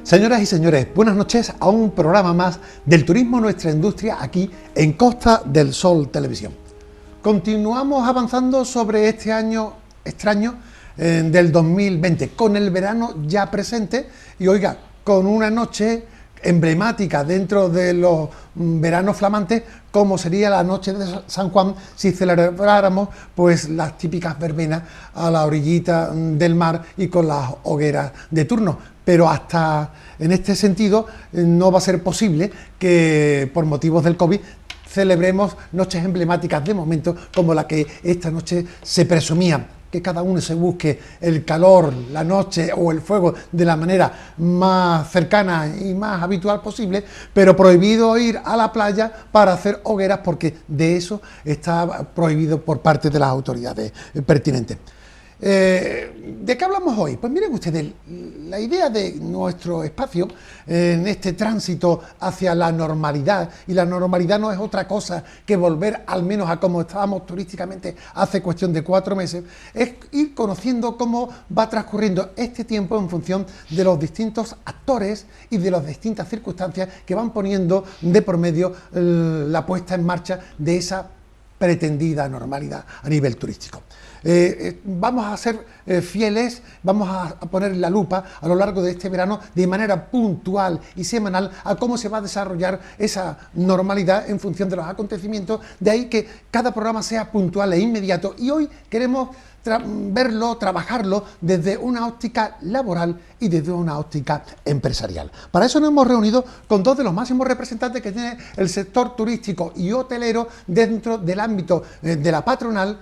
Señoras y señores, buenas noches a un programa más del turismo nuestra industria aquí en Costa del Sol Televisión. Continuamos avanzando sobre este año extraño del 2020, con el verano ya presente y oiga, con una noche emblemática dentro de los veranos flamantes, como sería la noche de San Juan si celebráramos pues las típicas verbenas a la orillita del mar y con las hogueras de turno. Pero hasta en este sentido no va a ser posible que por motivos del COVID celebremos noches emblemáticas de momento como la que esta noche se presumía, que cada uno se busque el calor, la noche o el fuego de la manera más cercana y más habitual posible, pero prohibido ir a la playa para hacer hogueras porque de eso está prohibido por parte de las autoridades pertinentes. ¿De qué hablamos hoy? Pues miren ustedes, la idea de nuestro espacio en este tránsito hacia la normalidad, y la normalidad no es otra cosa que volver al menos a como estábamos turísticamente hace cuestión de 4 meses, es ir conociendo cómo va transcurriendo este tiempo en función de los distintos actores y de las distintas circunstancias que van poniendo de por medio la puesta en marcha de esa pretendida normalidad a nivel turístico. Vamos a ser fieles, vamos a poner la lupa a lo largo de este verano de manera puntual y semanal a cómo se va a desarrollar esa normalidad en función de los acontecimientos, de ahí que cada programa sea puntual e inmediato, y hoy queremos verlo, trabajarlo desde una óptica laboral y desde una óptica empresarial. Para eso nos hemos reunido con dos de los máximos representantes que tiene el sector turístico y hotelero dentro del ámbito de la patronal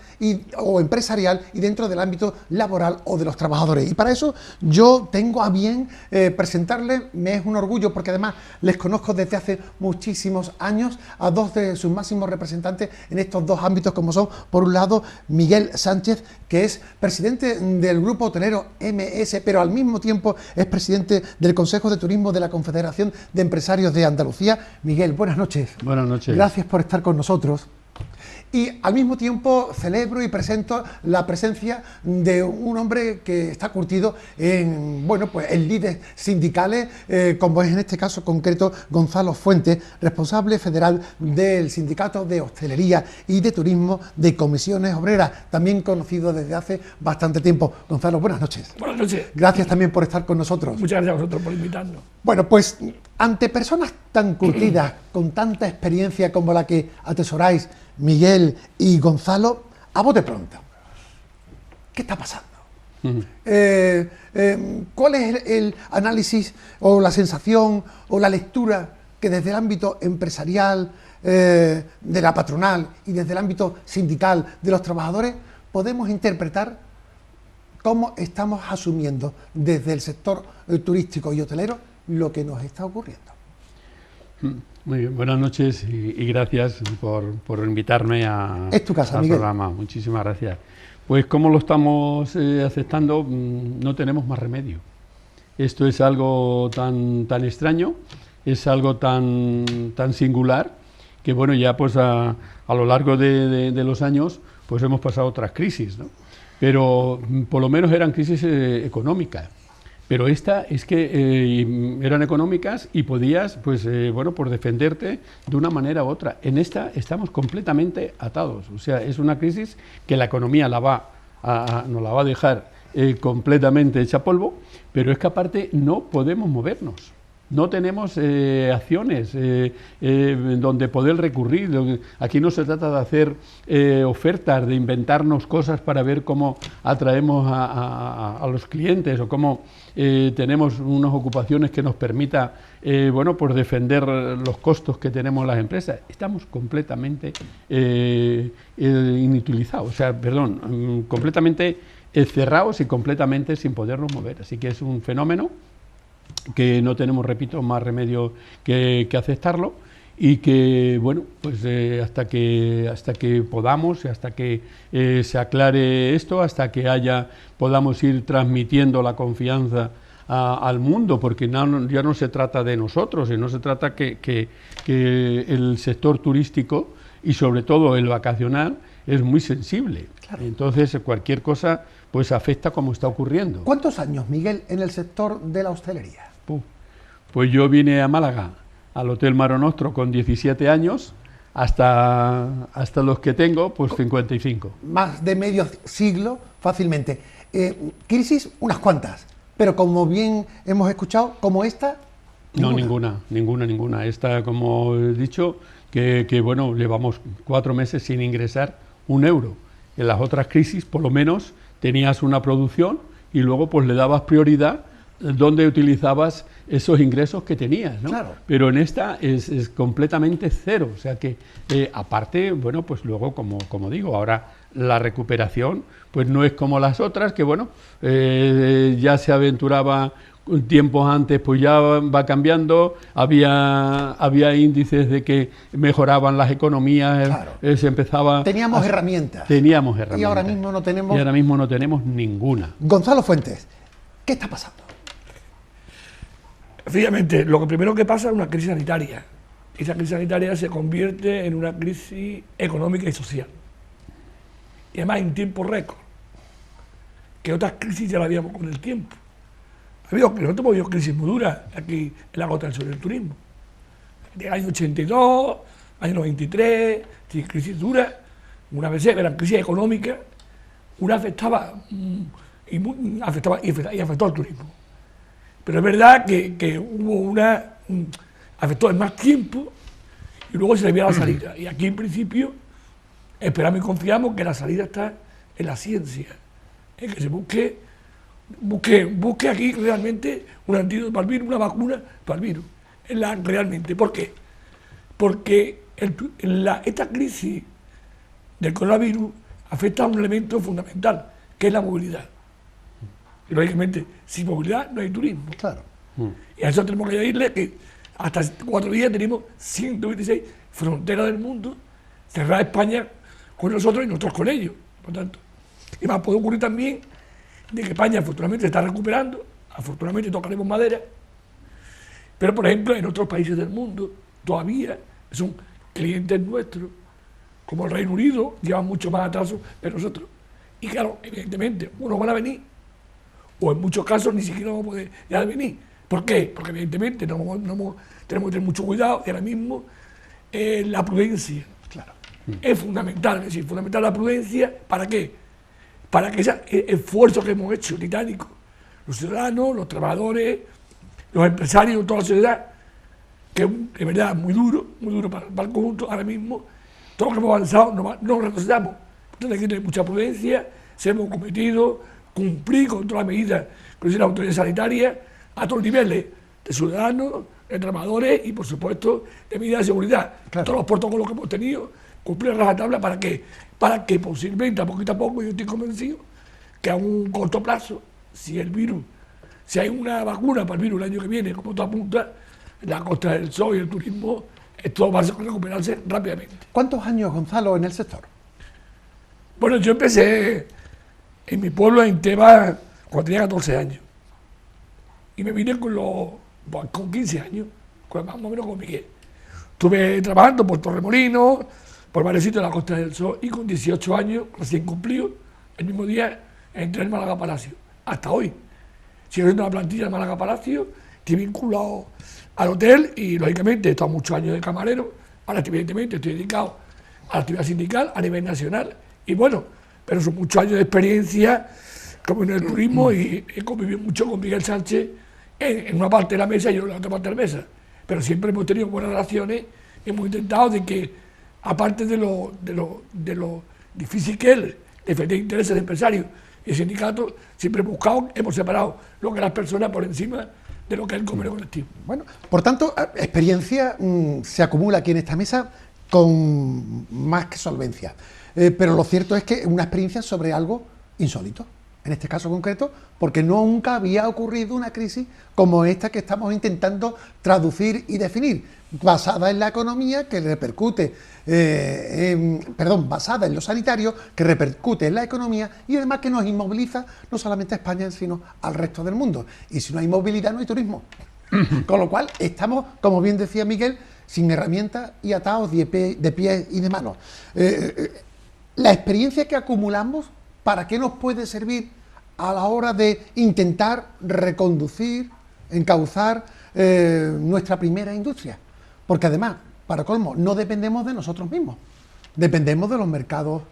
o empresarial y dentro del ámbito laboral o de los trabajadores. Y para eso yo tengo a bien presentarles, me es un orgullo porque además les conozco desde hace muchísimos años, a dos de sus máximos representantes en estos dos ámbitos, como son, por un lado, Miguel Sánchez, que es presidente del Grupo Hotelero MS, pero al mismo tiempo es presidente del Consejo de Turismo de la Confederación de Empresarios de Andalucía. Miguel, buenas noches. Buenas noches. Gracias por estar con nosotros. Y al mismo tiempo celebro y presento la presencia de un hombre que está curtido en, bueno, pues en líderes sindicales, como es en este caso concreto Gonzalo Fuentes, responsable federal del Sindicato de Hostelería y de Turismo de Comisiones Obreras, también conocido desde hace bastante tiempo. Gonzalo, buenas noches. Buenas noches. Gracias también por estar con nosotros. Muchas gracias a vosotros por invitarnos. Bueno, pues ante personas tan curtidas, con tanta experiencia como la que atesoráis, Miguel y Gonzalo, a bote pronto, ¿qué está pasando? ¿Cuál es el análisis o la sensación o la lectura que desde el ámbito empresarial, de la patronal y desde el ámbito sindical de los trabajadores podemos interpretar cómo estamos asumiendo desde el sector turístico y hotelero lo que nos está ocurriendo? Muy bien, buenas noches y gracias por invitarme a es tu casa, al Miguel. programa. Muchísimas gracias. Pues como lo estamos aceptando, no tenemos más remedio. Esto es algo tan extraño, es algo tan singular, que bueno, ya pues a lo largo de los años pues hemos pasado otras crisis, ¿no? Pero por lo menos eran crisis económicas. Pero esta es que eran económicas y podías, pues bueno, por defenderte de una manera u otra. En esta estamos completamente atados. O sea, es una crisis que la economía nos la va a dejar completamente hecha polvo, pero es que aparte no podemos movernos. No tenemos acciones donde poder recurrir. Aquí no se trata de hacer ofertas, de inventarnos cosas para ver cómo atraemos a los clientes o cómo tenemos unas ocupaciones que nos permita bueno, pues defender los costos que tenemos las empresas. Estamos completamente inutilizados, o sea, perdón, completamente cerrados y completamente sin podernos mover. Así que es un fenómeno que no tenemos, repito, más remedio que aceptarlo y que, bueno, pues hasta que podamos, hasta que se aclare esto, hasta que podamos ir transmitiendo la confianza al mundo, porque ya no se trata de nosotros, sino se trata que el sector turístico y sobre todo el vacacional es muy sensible. Claro. Entonces cualquier cosa pues afecta como está ocurriendo. ¿Cuántos años, Miguel, en el sector de la hostelería? Pues yo vine a Málaga, al Hotel Mare Nostrum, con 17 años, hasta los que tengo, pues 55. Más de medio siglo fácilmente. Crisis, unas cuantas, pero como bien hemos escuchado, como esta... No, ninguna. Esta, como he dicho, que bueno, llevamos 4 meses sin ingresar un euro. En las otras crisis, por lo menos, tenías una producción y luego pues le dabas prioridad donde utilizabas esos ingresos que tenías, ¿no? Claro. Pero en esta es completamente cero, o sea que aparte, bueno, pues luego, como digo, ahora la recuperación pues no es como las otras, que bueno, ya se aventuraba tiempos antes, pues ya va cambiando, había índices de que mejoraban las economías, claro. Se empezaba... Teníamos herramientas. Y ahora mismo no tenemos... Y ahora mismo no tenemos ninguna. Gonzalo Fuentes, ¿qué está pasando? Efectivamente, lo que primero que pasa es una crisis sanitaria. Esa crisis sanitaria se convierte en una crisis económica y social. Y además en tiempo récord. Que otras crisis ya la habíamos con el tiempo. Nosotros hemos vivido crisis muy duras aquí en la Costa del Sol del turismo. Del año 82, año 93, crisis duras. Una vez eran crisis económicas, una afectaba y afectó al turismo. Pero es verdad que hubo afectó en más tiempo y luego se le vio la salida. Y aquí en principio esperamos y confiamos que la salida está en la ciencia, en que se busque aquí realmente un antídoto para el virus, una vacuna para el virus. Realmente. ¿Por qué? Porque esta crisis del coronavirus afecta a un elemento fundamental, que es la movilidad. Y lógicamente, sin movilidad no hay turismo. Claro. Y a eso tenemos que añadirle que hasta 4 días tenemos 126 fronteras del mundo, cerrada España con nosotros y nosotros con ellos. Por tanto, y más puede ocurrir también de que España afortunadamente se está recuperando, afortunadamente tocaremos madera, pero por ejemplo en otros países del mundo todavía son clientes nuestros, como el Reino Unido, llevan mucho más atraso que nosotros. Y claro, evidentemente, unos van a venir, o en muchos casos ni siquiera vamos a poder ya venir. ¿Por qué? Porque evidentemente tenemos que tener mucho cuidado y ahora mismo la prudencia, claro, es fundamental. Es decir, fundamental la prudencia, ¿para qué? Para que ese esfuerzo que hemos hecho, titánico, los ciudadanos, los trabajadores, los empresarios, toda la sociedad, que es verdad muy duro para el conjunto, ahora mismo, todo lo que hemos avanzado no retrocedamos. Entonces hay que tener mucha prudencia, se hemos cometido, cumplir con todas las medidas que dice la autoridad sanitaria, a todos los niveles, de ciudadanos, de trabajadores y, por supuesto, de medidas de seguridad. Claro. Todos los protocolos que hemos tenido, cumplir a rajatabla, ¿para qué? Para que posiblemente, a poquito a poco, yo estoy convencido que a un corto plazo, si hay una vacuna para el virus el año que viene, como todo apunta, la Costa del Sol y el turismo, esto va a recuperarse rápidamente. ¿Cuántos años, Gonzalo, en el sector? Bueno, yo empecé en mi pueblo, en Tebas, cuando tenía 14 años. Y me vine con 15 años, más o menos con Miguel. Estuve trabajando por Torremolinos, por varios sitios de la Costa del Sol, y con 18 años, recién cumplido, el mismo día entré en Málaga Palacio. Hasta hoy. Sigo siendo la plantilla de Málaga Palacio, estoy vinculado al hotel y, lógicamente, he estado muchos años de camarero. Ahora, evidentemente, estoy dedicado a la actividad sindical a nivel nacional. Y bueno, pero son muchos años de experiencia como en el turismo y he convivido mucho con Miguel Sánchez en una parte de la mesa y yo en la otra parte de la mesa. Pero siempre hemos tenido buenas relaciones, hemos intentado de que, aparte de lo difícil que es defender intereses de empresarios y sindicatos, siempre hemos separado lo que es las personas por encima de lo que es el convenio colectivo. Bueno, por tanto, experiencia se acumula aquí en esta mesa con más que solvencia. Pero lo cierto es que es una experiencia sobre algo insólito, en este caso concreto, porque nunca había ocurrido una crisis como esta que estamos intentando traducir y definir, basada en la economía, que repercute, basada en lo sanitario, que repercute en la economía y además que nos inmoviliza no solamente a España, sino al resto del mundo. Y si no hay movilidad, no hay turismo. Con lo cual, estamos, como bien decía Miguel, sin herramientas y atados de pies y de manos. La experiencia que acumulamos, ¿para qué nos puede servir a la hora de intentar reconducir, encauzar nuestra primera industria, porque además, para colmo, no dependemos de nosotros mismos, dependemos de los mercados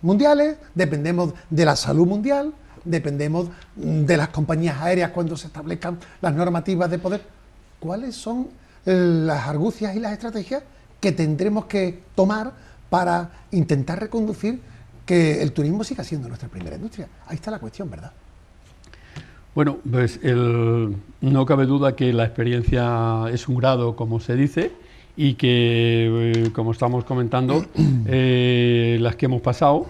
mundiales, dependemos de la salud mundial, dependemos de las compañías aéreas cuando se establezcan las normativas de poder. ¿Cuáles son las argucias y las estrategias que tendremos que tomar para intentar reconducir que el turismo siga siendo nuestra primera industria? Ahí está la cuestión, ¿verdad? Bueno, pues no cabe duda que la experiencia es un grado, como se dice, y que, como estamos comentando, las que hemos pasado,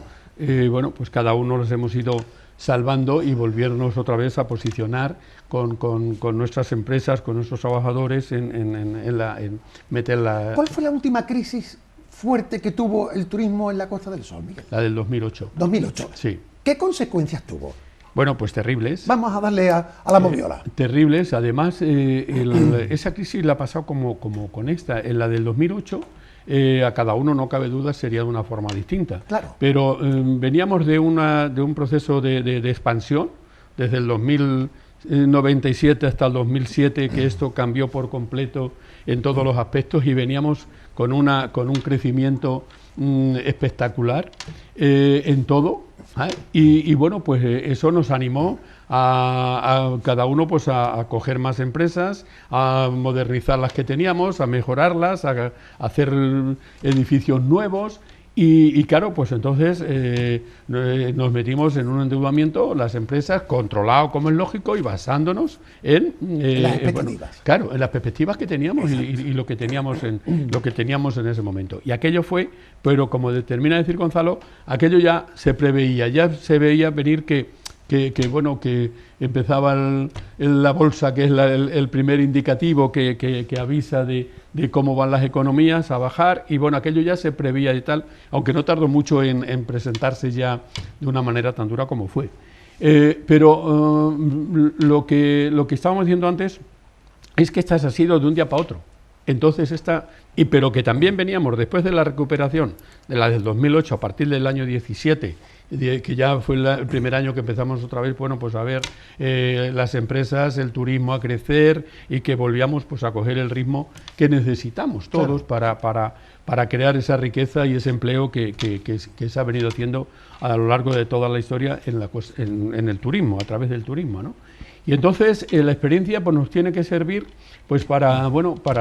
bueno, pues cada uno los hemos ido salvando y volvernos otra vez a posicionar con nuestras empresas, con nuestros trabajadores en meterla. ¿Cuál fue la última crisis fuerte que tuvo el turismo en la Costa del Sol, Miguel? La del 2008. 2008. Sí. ¿Qué consecuencias tuvo? Bueno, pues terribles. Vamos a darle a la moviola. Terribles. Además, esa crisis la ha pasado como con esta. En la del 2008, a cada uno, no cabe duda, sería de una forma distinta. Claro. Pero veníamos de un proceso de expansión, desde el 2097 hasta el 2007, que esto cambió por completo en todos los aspectos, y veníamos con un crecimiento espectacular en todo. Y bueno, pues eso nos animó a cada uno pues a coger más empresas, a modernizar las que teníamos, a mejorarlas, a hacer edificios nuevos. Y claro, pues entonces nos metimos en un endeudamiento, las empresas, controlado como es lógico y basándonos en las expectativas. Bueno, claro, en las perspectivas que teníamos y lo que teníamos en ese momento. Y aquello fue, pero como termina de decir Gonzalo, aquello ya se preveía, ya se veía venir que empezaba la bolsa, que es el primer indicativo que avisa de cómo van las economías, a bajar, y bueno, aquello ya se preveía y tal, aunque no tardó mucho en presentarse ya de una manera tan dura como fue. Pero lo que estábamos diciendo antes es que esta ha sido de un día para otro. Entonces pero que también veníamos después de la recuperación de la del 2008, a partir del año 17, que ya fue el primer año que empezamos otra vez, bueno, pues a ver las empresas, el turismo a crecer, y que volvíamos pues a coger el ritmo que necesitamos todos, claro, para crear esa riqueza y ese empleo que se ha venido haciendo a lo largo de toda la historia en el turismo, a través del turismo, ¿no? Y entonces la experiencia pues nos tiene que servir pues para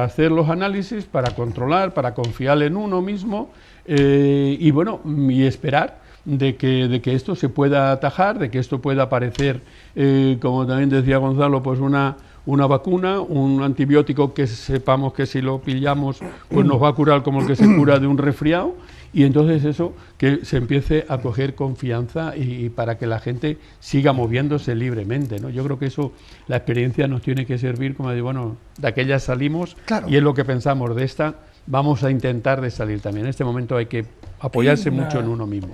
hacer los análisis, para controlar, para confiar en uno mismo, y esperar de que esto se pueda atajar, de que esto pueda aparecer, como también decía Gonzalo, pues una vacuna, un antibiótico que sepamos que si lo pillamos pues nos va a curar como el que se cura de un resfriado, y entonces eso, que se empiece a coger confianza y para que la gente siga moviéndose libremente, ¿no? Yo creo que eso, la experiencia nos tiene que servir como de, bueno, de aquella salimos, claro, y es lo que pensamos, de esta vamos a intentar de salir también. En este momento hay que apoyarse mucho en uno mismo.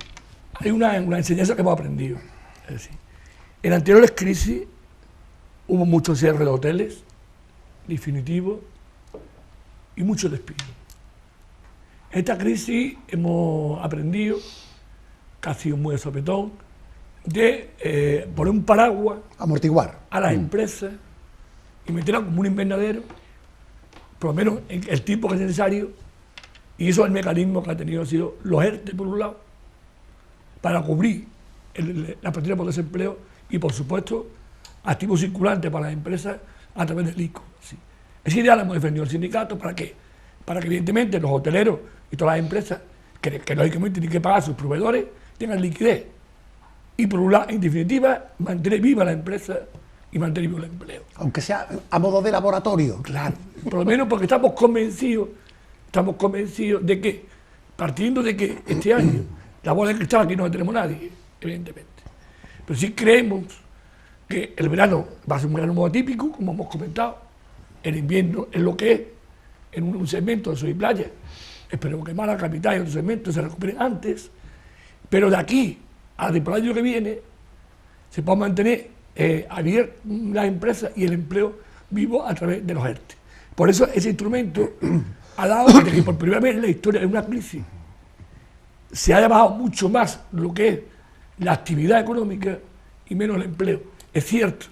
Hay una enseñanza que hemos aprendido. Es decir, en anteriores crisis hubo muchos cierres de hoteles, definitivos, y muchos despidos. En esta crisis hemos aprendido, casi muy de sopetón, de poner un paraguas, amortiguar a las empresas y meterlas como un invernadero, por lo menos en el tiempo que es necesario, y eso es el mecanismo que ha tenido, sido los ERTE por un lado, para cubrir la pérdida por desempleo, y por supuesto activos circulantes para las empresas a través del ICO. Sí. Esa idea la hemos defendido el sindicato. ¿Para qué? Para que evidentemente los hoteleros y todas las empresas que lógicamente tienen que pagar a sus proveedores tengan liquidez, y por un lado, en definitiva, mantener viva la empresa y mantener vivo el empleo. Aunque sea a modo de laboratorio. Claro, por lo menos porque estamos convencidos de que, partiendo de que este año la bola de cristal aquí no tenemos nadie, evidentemente, pero sí creemos que el verano va a ser un verano muy atípico, como hemos comentado, el invierno es lo que es, en un segmento de Sol y Playa. Esperemos que Málaga, Capital y otros segmentos se recuperen antes, pero de aquí al año que viene se puede mantener abiertas las empresas y el empleo vivo a través de los ERTE. Por eso ese instrumento ha dado de que por primera vez en la historia de una crisis se haya bajado mucho más lo que es la actividad económica y menos el empleo. Es cierto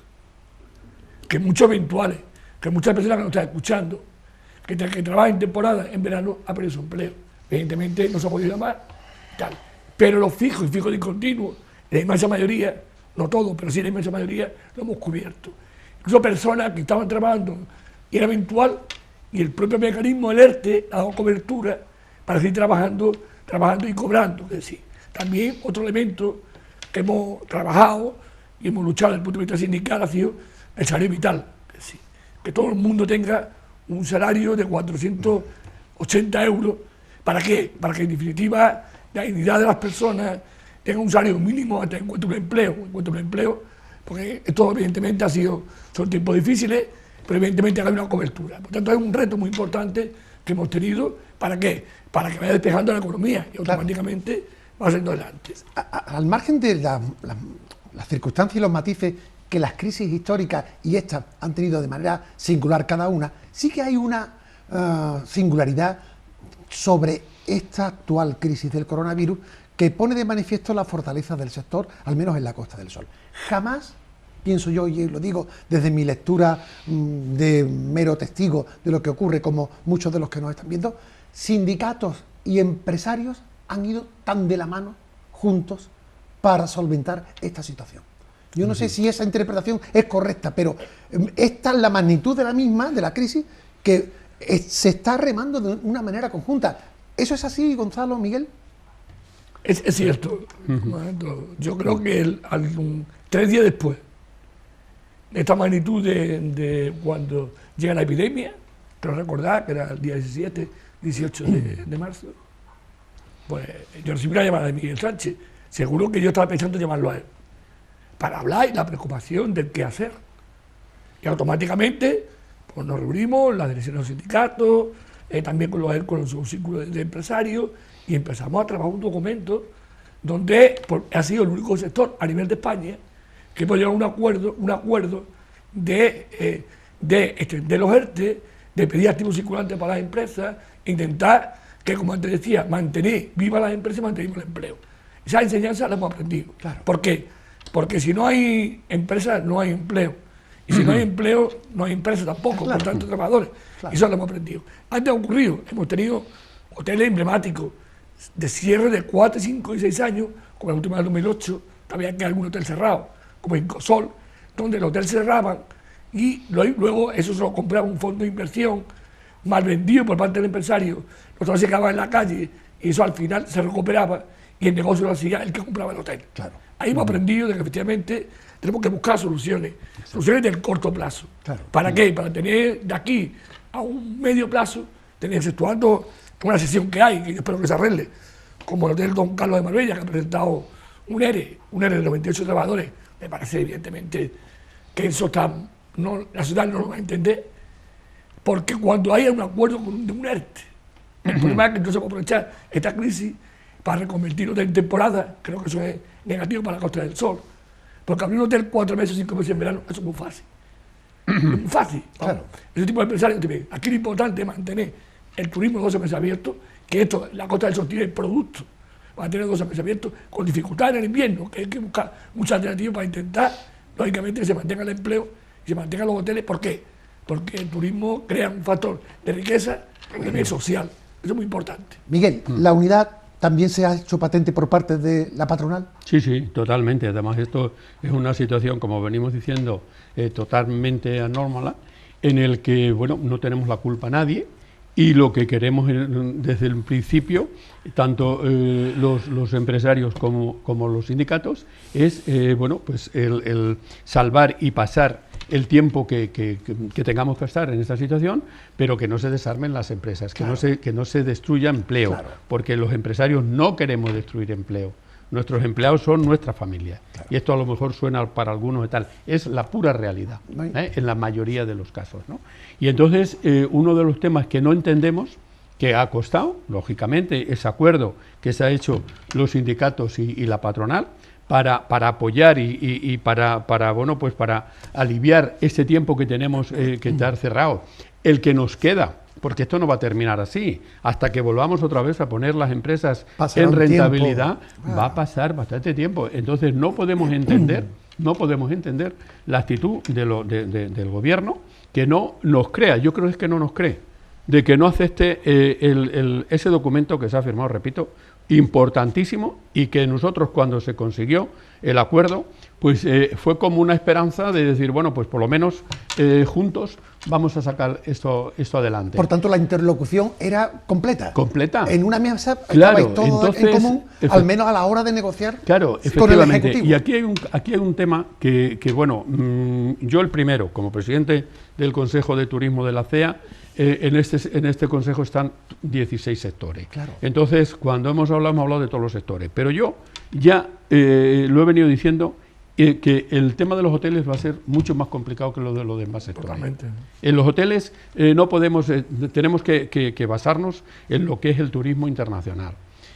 que muchos eventuales que muchas personas que nos están escuchando, que trabajan en temporada, en verano, ha perdido su empleo. Evidentemente no se ha podido llamar, tal. Pero los fijos y fijos discontinuos, la inmensa mayoría, no todos, pero sí la inmensa mayoría, lo hemos cubierto. Incluso personas que estaban trabajando y era eventual, y el propio mecanismo del ERTE ha dado cobertura para seguir trabajando y cobrando. Es decir, también otro elemento que hemos trabajado y hemos luchado desde el punto de vista sindical ha sido el salario vital. Es decir, que todo el mundo tenga un salario de 480 euros. ¿Para qué? Para que en definitiva la dignidad de las personas tenga un salario mínimo hasta que encuentre un empleo, porque esto evidentemente son tiempos difíciles, pero evidentemente hay una cobertura. Por tanto, es un reto muy importante que hemos tenido. ¿Para qué? Para que vaya despejando la economía y automáticamente va saliendo adelante. Al margen de las circunstancias y los matices que las crisis históricas y estas han tenido de manera singular cada una, sí que hay una singularidad sobre esta actual crisis del coronavirus que pone de manifiesto la fortaleza del sector, al menos en la Costa del Sol. Jamás, pienso yo, y lo digo desde mi lectura de mero testigo de lo que ocurre, como muchos de los que nos están viendo, sindicatos y empresarios han ido tan de la mano, juntos, para solventar esta situación. Yo no sé si esa interpretación es correcta, pero esta es la magnitud de la misma, de la crisis, que se está remando de una manera conjunta. ¿Eso es así, Gonzalo, Miguel? Es cierto. Yo creo que 3 días después de esta magnitud de cuando llega la epidemia, creo recordar que era el día 18 de marzo, pues yo recibí una llamada de Miguel Sánchez. Seguro que yo estaba pensando en llamarlo a él para hablar y la preocupación del qué hacer. Y automáticamente pues nos reunimos, la dirección de los sindicatos, también con su círculo de empresarios, y empezamos a trabajar un documento donde ha sido el único sector a nivel de España que hemos llegado a un acuerdo de extender los ERTE, de pedir activos circulantes para las empresas, intentar que, como antes decía, mantener viva las empresas y mantener el empleo. Esa enseñanza la hemos aprendido. Claro. ¿Por qué? Porque si no hay empresas, no hay empleo. Y si no hay empleo, no hay empresas tampoco, claro, por tanto, trabajadores. Claro. Eso lo hemos aprendido. Antes ha ocurrido, hemos tenido hoteles emblemáticos de cierre de 4, 5 y 6 años, como el último del 2008, todavía queda algún hotel cerrado, como Incosol, donde el hotel cerraban y luego eso se lo compraba un fondo de inversión mal vendido por parte del empresario, nosotros se quedaban en la calle y eso al final se recuperaba y el negocio lo hacía el que compraba el hotel. Claro. Ahí hemos aprendido de que efectivamente tenemos que buscar soluciones del corto plazo. Claro. ¿Para qué? Para tener de aquí a un medio plazo, tener exceptuando una sesión que hay, que yo espero que se arregle, como el Hotel Don Carlos de Marbella, que ha presentado un ERE de 98 trabajadores. Me parece evidentemente que eso está, la sociedad no lo va a entender, porque cuando haya un acuerdo de un ERTE, el problema es que no se puede aprovechar esta crisis para reconvertirlo en temporada. Creo que eso es negativo para la Costa del Sol, porque abrir un hotel 4 meses, 5 meses en verano, eso es muy fácil. Es muy fácil. Claro. Ese tipo de empresarios, aquí lo importante es mantener el turismo 12 meses abiertos, que esto, la Costa del Sol tiene el producto para tener 12 meses abiertos, con dificultades en el invierno, que hay que buscar muchas alternativas para intentar, lógicamente, que se mantenga el empleo y se mantengan los hoteles. ¿Por qué? Porque el turismo crea un factor de riqueza a nivel social. Eso es muy importante. Miguel, ¿la unidad también se ha hecho patente por parte de la patronal? Sí, sí, totalmente. Además, esto es una situación, como venimos diciendo, totalmente anómala, en el que, bueno, no tenemos la culpa a nadie. Y lo que queremos desde el principio, tanto los empresarios como los sindicatos, es bueno, pues el salvar y pasar el tiempo que tengamos que estar en esta situación, pero que no se desarmen las empresas, claro, que no se destruya empleo, claro, porque los empresarios no queremos destruir empleo. Nuestros empleados son nuestra familia, claro, y esto a lo mejor suena para algunos y tal, es la pura realidad, en la mayoría de los casos, ¿no? Y entonces uno de los temas que no entendemos, que ha costado, lógicamente, ese acuerdo que se ha hecho los sindicatos y la patronal para apoyar y para bueno, pues para aliviar este tiempo que tenemos que estar cerrados, el que nos queda. Porque esto no va a terminar así. Hasta que volvamos otra vez a poner las empresas en rentabilidad, va a pasar bastante tiempo. Entonces no podemos entender la actitud del gobierno que no nos crea, yo creo que no nos cree, de que no acepte ese documento que se ha firmado, repito, importantísimo, y que nosotros cuando se consiguió el acuerdo, pues fue como una esperanza de decir, bueno, pues por lo menos juntos vamos a sacar esto adelante. Por tanto, la interlocución era completa. Completa. En una mesa Claro, estabais todos entonces, en común, al menos a la hora de negociar Claro, con el efectivamente. Ejecutivo. Y aquí hay un tema que bueno, yo el primero, como presidente del Consejo de Turismo de la CEA, en este consejo están 16 sectores. Claro. Entonces, cuando hemos hablado de todos los sectores. Pero yo ya lo he venido diciendo, que el tema de los hoteles va a ser mucho más complicado que lo de los demás sectores. Totalmente. En los hoteles no podemos, tenemos que basarnos en lo que es el turismo internacional.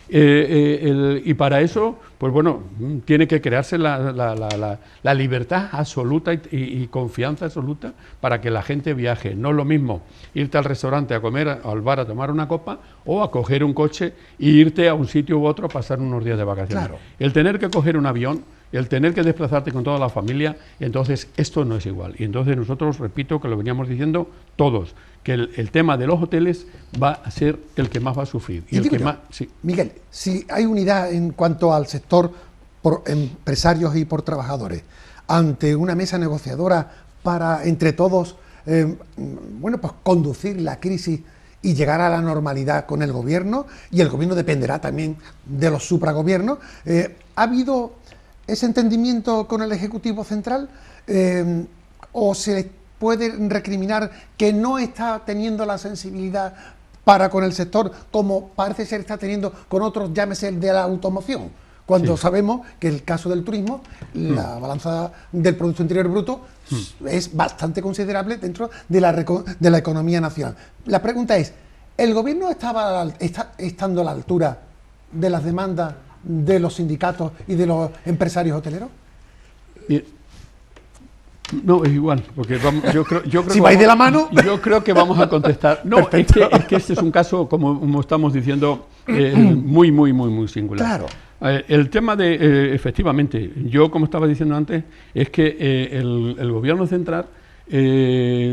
Y para eso, pues bueno, tiene que crearse la libertad absoluta y confianza absoluta para que la gente viaje. No es lo mismo irte al restaurante a comer, al bar a tomar una copa, o a coger un coche e irte a un sitio u otro a pasar unos días de vacaciones. Claro. El tener que coger un avión, el tener que desplazarte con toda la familia, entonces esto no es igual. Y entonces nosotros, repito, que lo veníamos diciendo todos, que el tema de los hoteles va a ser el que más va a sufrir. Y el que más, sí. Miguel, si hay unidad en cuanto al sector por empresarios y por trabajadores, ante una mesa negociadora para, entre todos, bueno, pues conducir la crisis y llegar a la normalidad con el gobierno, y el gobierno dependerá también de los supragobiernos, ¿ha habido ese entendimiento con el Ejecutivo Central? ¿O se puede recriminar que no está teniendo la sensibilidad para con el sector como parece ser está teniendo con otros, llámese el de la automoción? Cuando sabemos que el caso del turismo, la balanza del Producto Interior Bruto es bastante considerable dentro de la economía nacional. La pregunta es, ¿el gobierno está estando a la altura de las demandas de los sindicatos y de los empresarios hoteleros? No, es igual, porque yo creo si vais de la mano. Yo creo que vamos a contestar. No, es que este es un caso, como estamos diciendo, muy singular. Claro. El tema de, efectivamente, yo como estaba diciendo antes, es que el gobierno central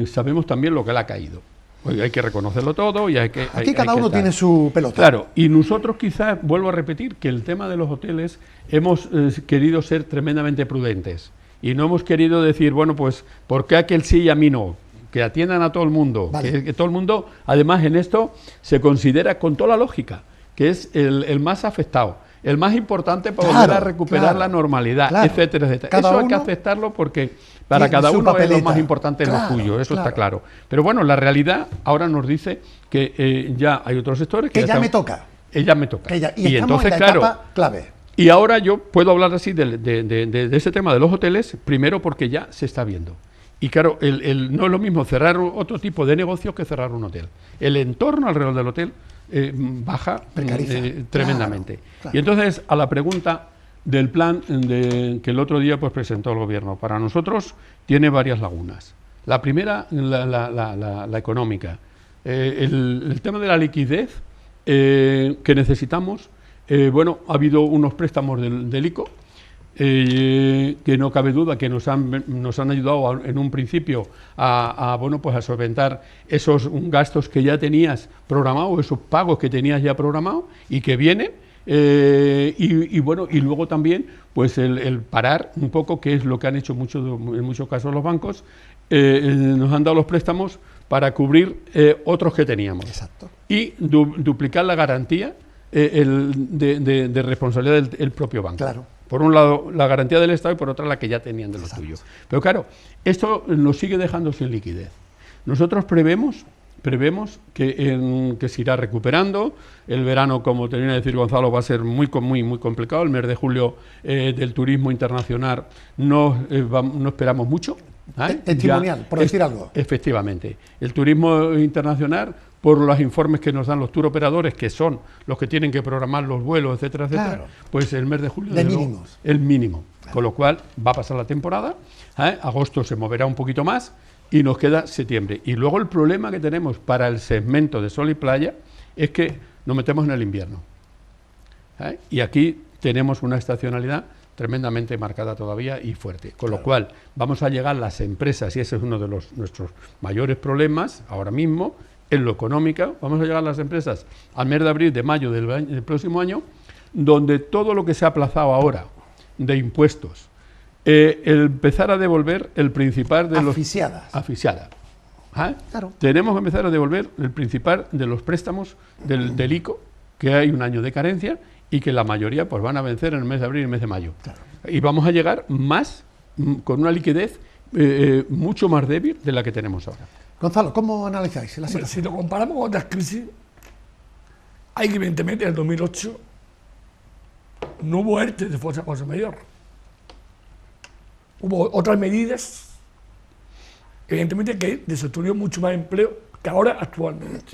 sabemos también lo que le ha caído. Oye, hay que reconocerlo todo y aquí cada uno tiene su pelota. Claro, y nosotros quizás, vuelvo a repetir, que el tema de los hoteles hemos querido ser tremendamente prudentes. Y no hemos querido decir, bueno, pues, ¿por qué aquel sí y a mí no? Que atiendan a todo el mundo. Vale. Que todo el mundo, además, en esto se considera con toda la lógica, que es el más afectado, el más importante para volver a recuperar la normalidad, etcétera, etcétera. Eso hay que aceptarlo porque para cada uno es lo más importante lo suyo, eso está claro. Pero bueno, la realidad ahora nos dice que ya hay otros sectores que ya me toca. Ya me toca. Y entonces, en la etapa clave. Y ahora yo puedo hablar así de ese tema de los hoteles, primero porque ya se está viendo. Y claro, no es lo mismo cerrar otro tipo de negocios que cerrar un hotel. El entorno alrededor del hotel baja tremendamente. Claro. Y entonces, a la pregunta del plan que el otro día pues presentó el gobierno, para nosotros tiene varias lagunas. La primera, la económica. El tema de la liquidez que necesitamos. Bueno, ha habido unos préstamos del ICO que no cabe duda que nos han ayudado en un principio bueno, pues a solventar esos gastos que ya tenías programados, esos pagos que tenías ya programados y que vienen. Y bueno, y luego también pues el parar un poco, que es lo que han hecho en muchos casos los bancos, nos han dado los préstamos para cubrir otros que teníamos. Exacto. Y duplicar la garantía de responsabilidad del propio banco. Claro. Por un lado la garantía del Estado y por otra la que ya tenían de los tuyos. Pero claro, esto nos sigue dejando sin liquidez. Nosotros prevemos que se irá recuperando. El verano, como tenía que decir Gonzalo, va a ser muy complicado. El mes de julio del turismo internacional no esperamos mucho. Testimonial, por decir algo. Efectivamente. El turismo internacional, por los informes que nos dan los turoperadores, que son los que tienen que programar los vuelos, etcétera, etcétera, pues el mes de julio el mínimo. Claro. Con lo cual va a pasar la temporada, agosto se moverá un poquito más y nos queda septiembre. Y luego el problema que tenemos para el segmento de sol y playa es que nos metemos en el invierno. Y aquí tenemos una estacionalidad tremendamente marcada todavía y fuerte. Con lo cual, vamos a llegar las empresas, y ese es uno de nuestros mayores problemas ahora mismo, en lo económico, vamos a llegar las empresas al mes de abril, de mayo del próximo año, donde todo lo que se ha aplazado ahora de impuestos, empezar a devolver el principal de los... Asfixiadas. ¿Ah? Claro. Tenemos que empezar a devolver el principal de los préstamos del ICO, que hay un año de carencia y que la mayoría pues van a vencer en el mes de abril y el mes de mayo. Claro. Y vamos a llegar con una liquidez mucho más débil de la que tenemos ahora. Gonzalo, ¿cómo analizáis la situación? Si lo comparamos con otras crisis, hay que evidentemente en el 2008 no hubo ERTE de fuerza mayor. Hubo otras medidas, evidentemente, que destruyó mucho más empleo que ahora actualmente.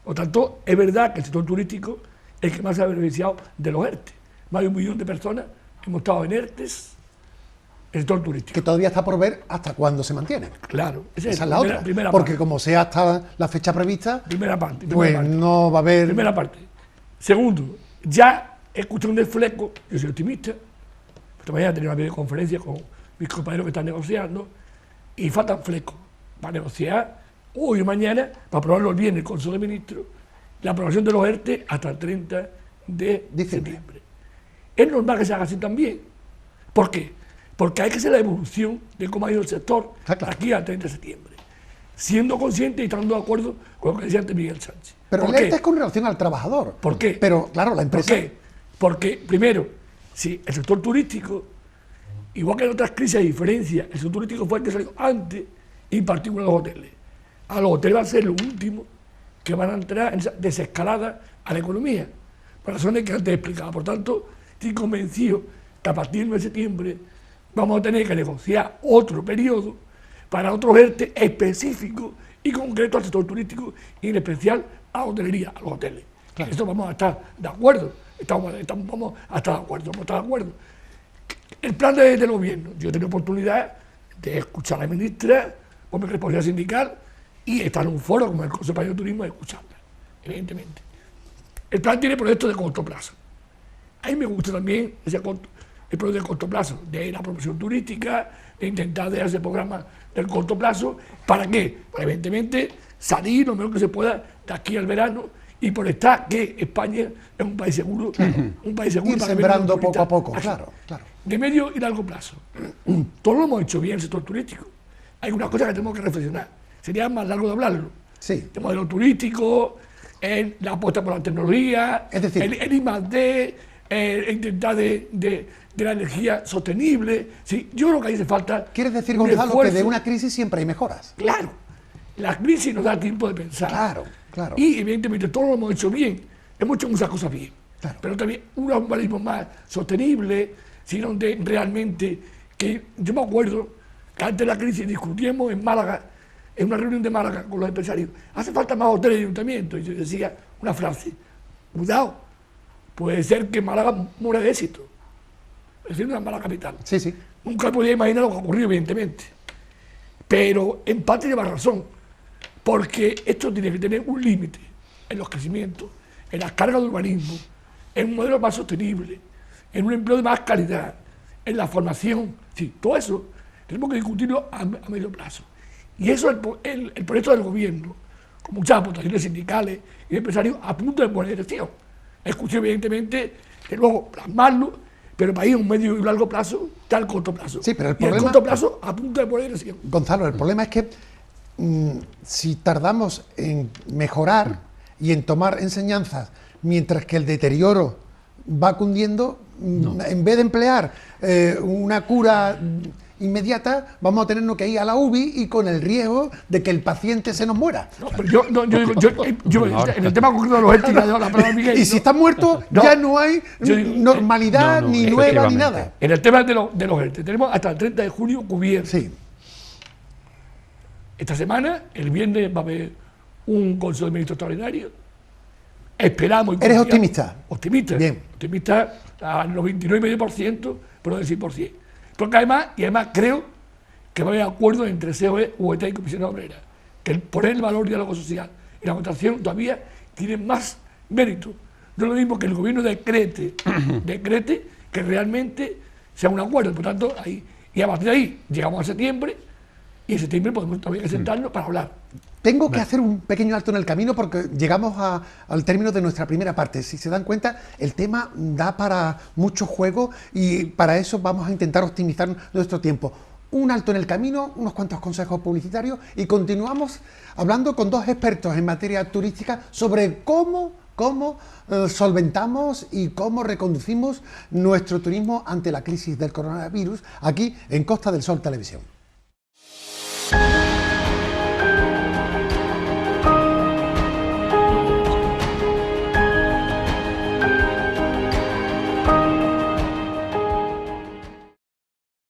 Por tanto, es verdad que el sector turístico es el que más se ha beneficiado de los ERTE. Más de 1 millón de personas hemos estado en ERTES, el sector turístico. Que todavía está por ver hasta cuándo se mantiene. Claro, esa es la otra. Porque como sea hasta la fecha prevista, primera parte. No va a haber... Primera parte. Segundo, ya es cuestión del fleco, yo soy optimista. Esta mañana tenía una videoconferencia con mis compañeros que están negociando y faltan flecos para negociar hoy o mañana, para aprobarlo el viernes el Consejo de Ministros, la aprobación de los ERTE hasta el 30 de septiembre. Es normal que se haga así también. ¿Por qué? Porque hay que hacer la evolución de cómo ha ido el sector aquí al 30 de septiembre, siendo consciente y estando de acuerdo con lo que decía antes Miguel Sánchez. Pero el ERTE es con relación al trabajador. ¿Por qué? Pero claro, la empresa... ¿Por qué? Porque, primero, si el sector turístico, igual que en otras crisis hay diferencia, el sector turístico fue el que salió antes, y en particular los hoteles. A los hoteles va a ser lo último que van a entrar en esa desescalada a la economía, por razones que antes explicaba. Por tanto, estoy convencido que a partir del mes de septiembre vamos a tener que negociar otro periodo para otros ERTE específicos y concretos al sector turístico y en especial a la hotelería, a los hoteles. Claro. Eso vamos a estar de acuerdo. Vamos a estar de acuerdo. El plan del gobierno, yo he tenido oportunidad de escuchar a la ministra con mi responsabilidad sindical y estar en un foro como el Consejo Español de Turismo y escucharla, evidentemente. El plan tiene proyectos de corto plazo. A mí me gusta también el proyecto de corto plazo, de la promoción turística, de intentar de ese programa del corto plazo. ¿Para qué? Para evidentemente salir lo mejor que se pueda de aquí al verano y por estar que España es un país seguro, un país seguro. Ir sembrando poco a poco, claro. De medio y largo plazo. Todo lo hemos hecho bien en el sector turístico. Hay unas cosas que tenemos que reflexionar. Sería más largo de hablarlo. Sí. El modelo turístico, la apuesta por la tecnología, es decir, el I+D, intentar de la energía sostenible. Sí, yo creo que ahí hace falta. ¿Quieres decir, Gonzalo, que de una crisis siempre hay mejoras? Claro. La crisis nos da tiempo de pensar. Claro. Y evidentemente todo lo hemos hecho bien. Hemos hecho muchas cosas bien. Claro. Pero también un urbanismo más sostenible, sino donde realmente, que yo me acuerdo que antes de la crisis discutíamos en Málaga, en una reunión de Málaga con los empresarios, hace falta más hoteles y ayuntamientos. Y yo decía una frase, cuidado, puede ser que Málaga muera de éxito. Es decir, una mala capital. Sí. Nunca podía imaginar lo que ha ocurrido, evidentemente. Pero en parte lleva razón, porque esto tiene que tener un límite en los crecimientos, en las cargas de urbanismo, en un modelo más sostenible, en un empleo de más calidad, en la formación. Sí, todo eso tenemos que discutirlo a medio plazo. Y eso el proyecto del gobierno, con muchas aportaciones sindicales y empresarios, a punto de buena dirección. Es cuestión, evidentemente, de luego plasmarlo, pero para ir a un medio y largo plazo, está el corto plazo. Sí, pero el y problema, el corto plazo a punto de buena dirección. Gonzalo, el problema es que si tardamos en mejorar y en tomar enseñanzas, mientras que el deterioro va cundiendo, en vez de emplear una cura inmediata, vamos a tenernos que ir a la UBI y con el riesgo de que el paciente se nos muera. No, pero yo en el tema concreto de los ERTE, la palabra Miguel, y si está muerto, ya no hay normalidad ni nueva ni nada. En el tema de los ERTE, tenemos hasta el 30 de junio cubierto. Sí. Esta semana, el viernes, va a haber un Consejo de Ministros extraordinario. Esperamos. ¿Eres optimista? Optimista. Bien. Optimista al 99,5%, pero del 100%. Porque además creo que va a haber acuerdos entre COE, UGT y Comisión Obrera. Que el poner el valor del diálogo social y la votación todavía tiene más mérito. No es lo mismo que el gobierno decrete que realmente sea un acuerdo. Por tanto, ahí, y a partir de ahí llegamos a septiembre, y en septiembre podemos también sentarnos para hablar. Tengo que hacer un pequeño alto en el camino porque llegamos al término de nuestra primera parte. Si se dan cuenta, el tema da para mucho juego y para eso vamos a intentar optimizar nuestro tiempo. Un alto en el camino, unos cuantos consejos publicitarios y continuamos hablando con dos expertos en materia turística sobre cómo solventamos y cómo reconducimos nuestro turismo ante la crisis del coronavirus aquí en Costa del Sol Televisión.